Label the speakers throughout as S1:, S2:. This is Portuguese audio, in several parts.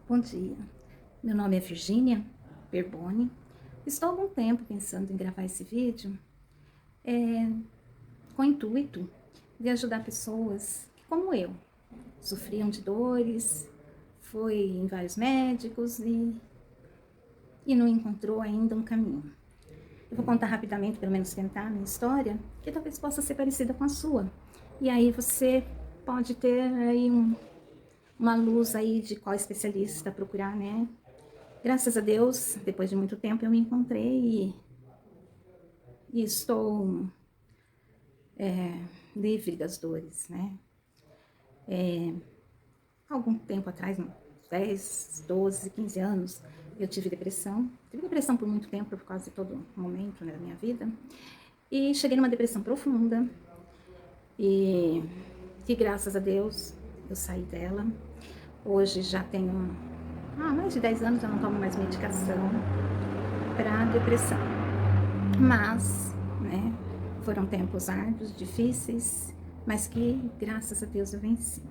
S1: Bom dia, meu nome é Virgínia Berboni. Estou há algum tempo pensando em gravar esse vídeo com o intuito de ajudar pessoas que, como eu, sofriam de dores, foi em vários médicos e não encontrou ainda um caminho. Eu vou contar rapidamente, pelo menos tentar a minha história, que talvez possa ser parecida com a sua. E aí você pode ter aí uma luz aí de qual especialista procurar, né? Graças a Deus, depois de muito tempo eu me encontrei e estou livre das dores, né? Algum tempo atrás, uns 10, 12, 15 anos, eu tive depressão. Tive depressão por muito tempo, por quase todo momento, né, da minha vida. E cheguei numa depressão profunda e que, graças a Deus, eu saí dela. Hoje já tenho mais de 10 anos, eu não tomo mais medicação para depressão. Mas, né, foram tempos árduos, difíceis, mas que, graças a Deus, eu venci.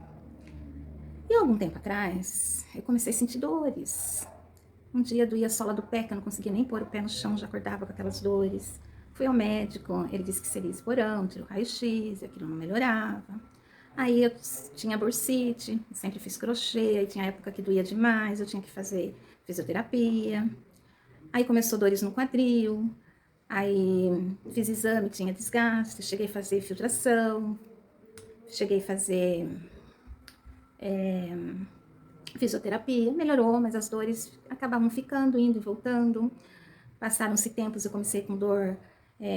S1: E algum tempo atrás, eu comecei a sentir dores. Um dia doía a sola do pé, que eu não conseguia nem pôr o pé no chão, já acordava com aquelas dores. Fui ao médico, ele disse que seria esporão, tirou raio-x, e aquilo não melhorava. Aí eu tinha bursite, sempre fiz crochê, aí tinha época que doía demais, eu tinha que fazer fisioterapia. Aí começou dores no quadril, aí fiz exame, tinha desgaste, cheguei a fazer filtração, cheguei a fazer fisioterapia, melhorou, mas as dores acabavam ficando, indo e voltando. Passaram-se tempos, eu comecei com dor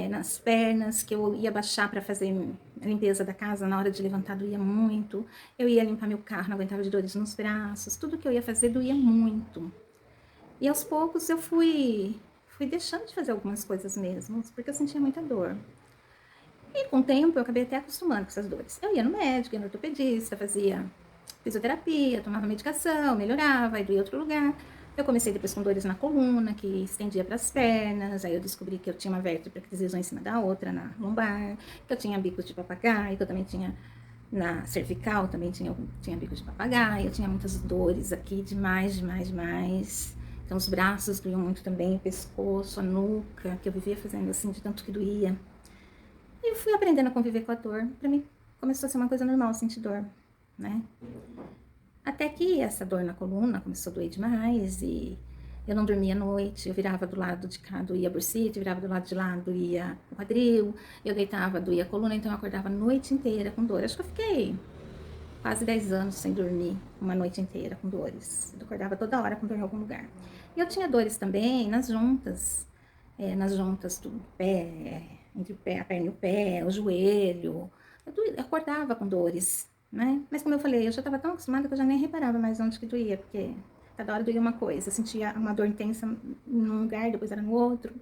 S1: nas pernas, que eu ia baixar para fazer a limpeza da casa, na hora de levantar doía muito. Eu ia limpar meu carro, não aguentava de dores nos braços, tudo que eu ia fazer doía muito. E aos poucos eu fui deixando de fazer algumas coisas mesmo, porque eu sentia muita dor. E com o tempo eu acabei até acostumando com essas dores. Eu ia no médico, ia no ortopedista, fazia fisioterapia, tomava medicação, melhorava, aí doía em outro lugar. Eu comecei depois com dores na coluna, que estendia para as pernas, aí eu descobri que eu tinha uma vértebra que deslizou em cima da outra, na lombar, que eu tinha bicos de papagaio, que eu também tinha na cervical, também tinha bicos de papagaio, eu tinha muitas dores aqui, demais. Então os braços doíam muito também, o pescoço, a nuca, que eu vivia fazendo assim, de tanto que doía. E eu fui aprendendo a conviver com a dor. Pra mim começou a ser uma coisa normal sentir dor, né? Até que essa dor na coluna começou a doer demais e eu não dormia à noite, eu virava do lado de cá, doía a bursite, virava do lado de lá, doía o quadril, eu deitava, doía a coluna, então eu acordava a noite inteira com dor. Acho que eu fiquei quase 10 anos sem dormir, uma noite inteira com dores. Eu acordava toda hora com dor em algum lugar. E eu tinha dores também nas juntas do pé, entre o pé, a perna e o pé, o joelho. Eu acordava com dores, né? Mas como eu falei, eu já estava tão acostumada que eu já nem reparava mais onde que doía, porque cada hora doía uma coisa. Eu sentia uma dor intensa num lugar, depois era no outro.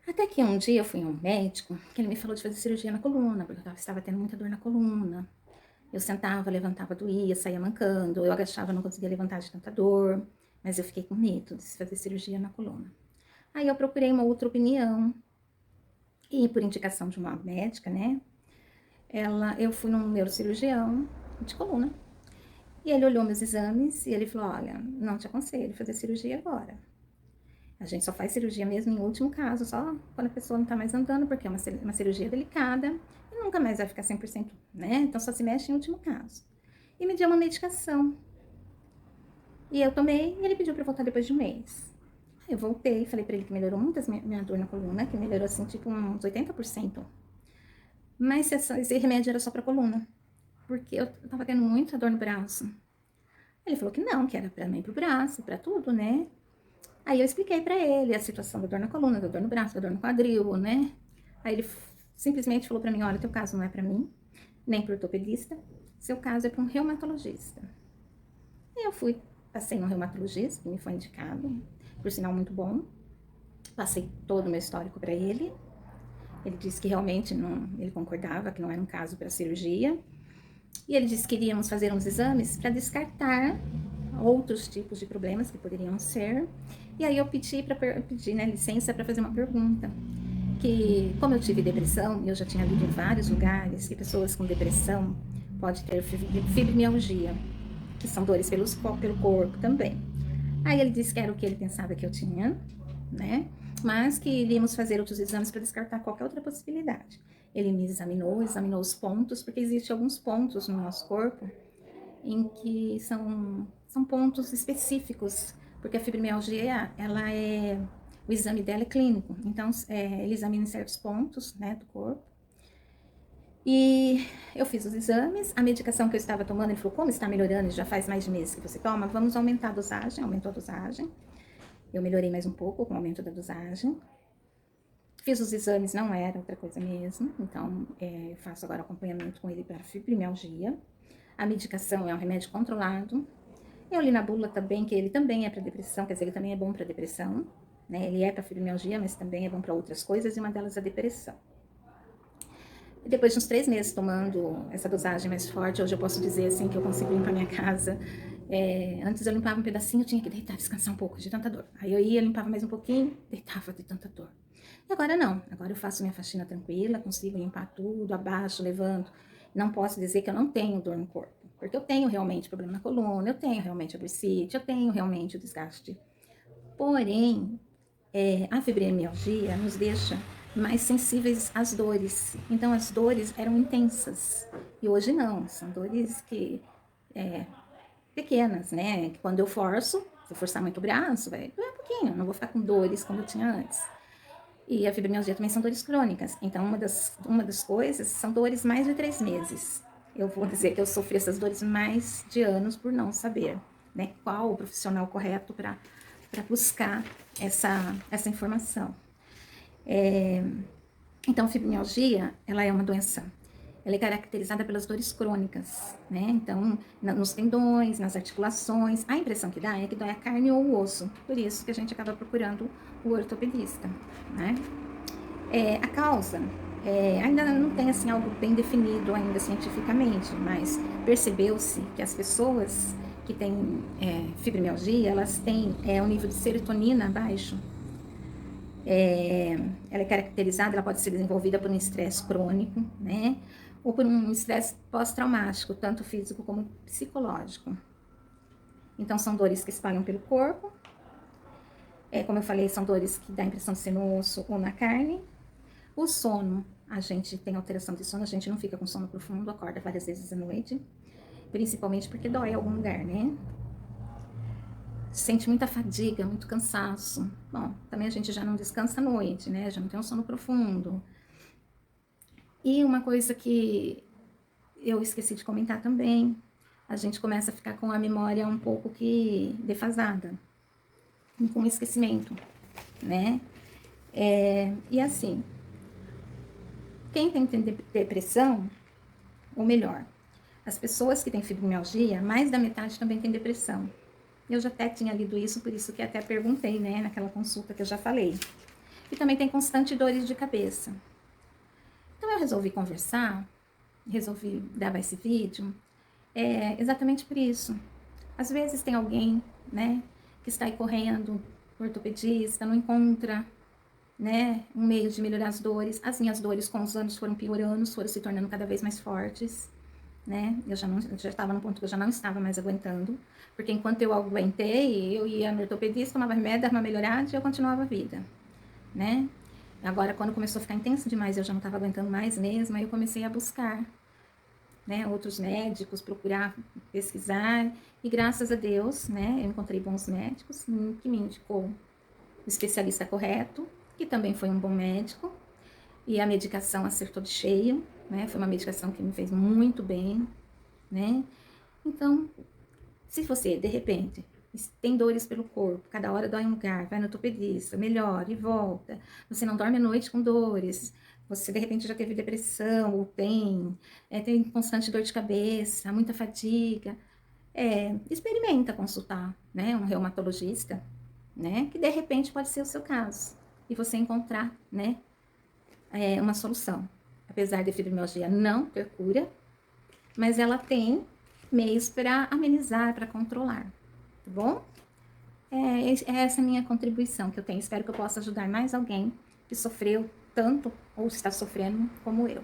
S1: Até que um dia eu fui a um médico, que ele me falou de fazer cirurgia na coluna, porque eu estava tendo muita dor na coluna. Eu sentava, levantava, doía, saía mancando. Eu agachava, não conseguia levantar de tanta dor. Mas eu fiquei com medo de fazer cirurgia na coluna. Aí eu procurei uma outra opinião. E por indicação de uma médica, né? Eu fui num neurocirurgião de coluna. E ele olhou meus exames e ele falou, olha, não te aconselho fazer cirurgia agora. A gente só faz cirurgia mesmo em último caso, só quando a pessoa não tá mais andando, porque é uma cirurgia delicada e nunca mais vai ficar 100%, né? Então só se mexe em último caso. E me deu uma medicação. E eu tomei e ele pediu pra eu voltar depois de um mês. Aí eu voltei, falei pra ele que melhorou muito minha dor na coluna, que melhorou assim, tipo uns 80%. Mas esse remédio era só pra coluna, porque eu tava tendo muita dor no braço. Ele falou que não, que era pra mim, pro braço, pra tudo, né? Aí eu expliquei pra ele a situação da dor na coluna, da dor no braço, da dor no quadril, né? Aí ele simplesmente falou pra mim, olha, teu caso não é pra mim, nem pro ortopedista, seu caso é pra um reumatologista. E eu fui, passei no reumatologista, que me foi indicado, por sinal muito bom. Passei todo o meu histórico pra ele. Ele disse que realmente ele concordava que não era um caso para cirurgia. E ele disse que iríamos fazer uns exames para descartar outros tipos de problemas que poderiam ser. E aí eu pedi licença para fazer uma pergunta. Que como eu tive depressão, e eu já tinha lido em vários lugares que pessoas com depressão podem ter fibromialgia. que são dores pelo corpo também. Aí ele disse que era o que ele pensava que eu tinha, né? Mas que iríamos fazer outros exames para descartar qualquer outra possibilidade. Ele me examinou os pontos, porque existem alguns pontos no nosso corpo em que são pontos específicos, porque a fibromialgia, o exame dela é clínico, então ele examina certos pontos, né, do corpo. E eu fiz os exames, a medicação que eu estava tomando, ele falou, como está melhorando, já faz mais de meses que você toma, vamos aumentar a dosagem, aumentou a dosagem. Eu melhorei mais um pouco com o aumento da dosagem. Fiz os exames, não era outra coisa mesmo, então eu faço agora acompanhamento com ele para fibromialgia. A medicação é um remédio controlado. Eu li na bula também que ele também é para depressão, quer dizer, ele também é bom para depressão, né? Ele é para fibromialgia, mas também é bom para outras coisas, e uma delas é a depressão. E depois de uns 3 meses tomando essa dosagem mais forte, hoje eu posso dizer assim que eu consigo limpar minha casa. Antes eu limpava um pedacinho, eu tinha que deitar, descansar um pouco de tanta dor. Aí eu ia, limpava mais um pouquinho, deitava de tanta dor. E agora não, agora eu faço minha faxina tranquila, consigo limpar tudo, abaixo, levanto. Não posso dizer que eu não tenho dor no corpo, porque eu tenho realmente problema na coluna, eu tenho realmente a bursite, eu tenho realmente o desgaste. Porém, a fibromialgia nos deixa mais sensíveis às dores. Então, as dores eram intensas. E hoje não, são dores pequenas, né? Quando eu forço, se eu forçar muito o braço, vai doer um pouquinho, não vou ficar com dores como eu tinha antes. E a fibromialgia também são dores crônicas. Então, uma das coisas são dores mais de 3 meses. Eu vou dizer que eu sofri essas dores mais de anos por não saber, né? Qual o profissional correto para buscar essa informação. Então, a fibromialgia, ela é uma doença, ela é caracterizada pelas dores crônicas, né? Então, nos tendões, nas articulações, a impressão que dá é que dói a carne ou o osso. Por isso que a gente acaba procurando o ortopedista, né? A causa, ainda não tem assim algo bem definido ainda cientificamente, mas percebeu-se que as pessoas que têm fibromialgia, elas têm um nível de serotonina baixo. Ela é caracterizada, ela pode ser desenvolvida por um estresse crônico, né? Ou por um estresse pós-traumático, tanto físico como psicológico. Então, são dores que espalham pelo corpo. Como eu falei, são dores que dá a impressão de ser no osso ou na carne. O sono, a gente tem alteração de sono, a gente não fica com sono profundo, acorda várias vezes à noite. Principalmente porque dói em algum lugar, né? Sente muita fadiga, muito cansaço. Bom, também a gente já não descansa à noite, né? Já não tem um sono profundo. E uma coisa que eu esqueci de comentar também, a gente começa a ficar com a memória um pouco que defasada, com esquecimento, né? E assim, quem tem depressão, ou melhor, as pessoas que têm fibromialgia, mais da metade também tem depressão. Eu já até tinha lido isso, por isso que até perguntei, né, naquela consulta que eu já falei. E também tem constante dores de cabeça. Então eu resolvi conversar, resolvi gravar esse vídeo, exatamente por isso. Às vezes tem alguém, né, que está aí correndo, ortopedista, não encontra, né, um meio de melhorar as dores. As minhas dores com os anos foram piorando, foram se tornando cada vez mais fortes, né? Eu já estava no ponto que eu já não estava mais aguentando, porque enquanto eu aguentei, eu ia no ortopedista, tomava remédio, dava uma melhorada e eu continuava a vida, né? Agora, quando começou a ficar intenso demais, eu já não estava aguentando mais mesmo, aí eu comecei a buscar, né, outros médicos, procurar pesquisar, e graças a Deus, né, eu encontrei bons médicos que me indicou o especialista correto, que também foi um bom médico, e a medicação acertou de cheio, né, foi uma medicação que me fez muito bem, né. Então, se você, de repente, tem dores pelo corpo, cada hora dói um lugar, vai no ortopedista, melhora e volta, você não dorme à noite com dores, você de repente já teve depressão, ou tem constante dor de cabeça, muita fadiga, experimenta consultar, né, um reumatologista, né, que de repente pode ser o seu caso, e você encontrar, né, uma solução. Apesar de fibromialgia não ter cura, mas ela tem meios para amenizar, para controlar, tá bom? É essa minha contribuição que eu tenho. Espero que eu possa ajudar mais alguém que sofreu tanto ou está sofrendo como eu.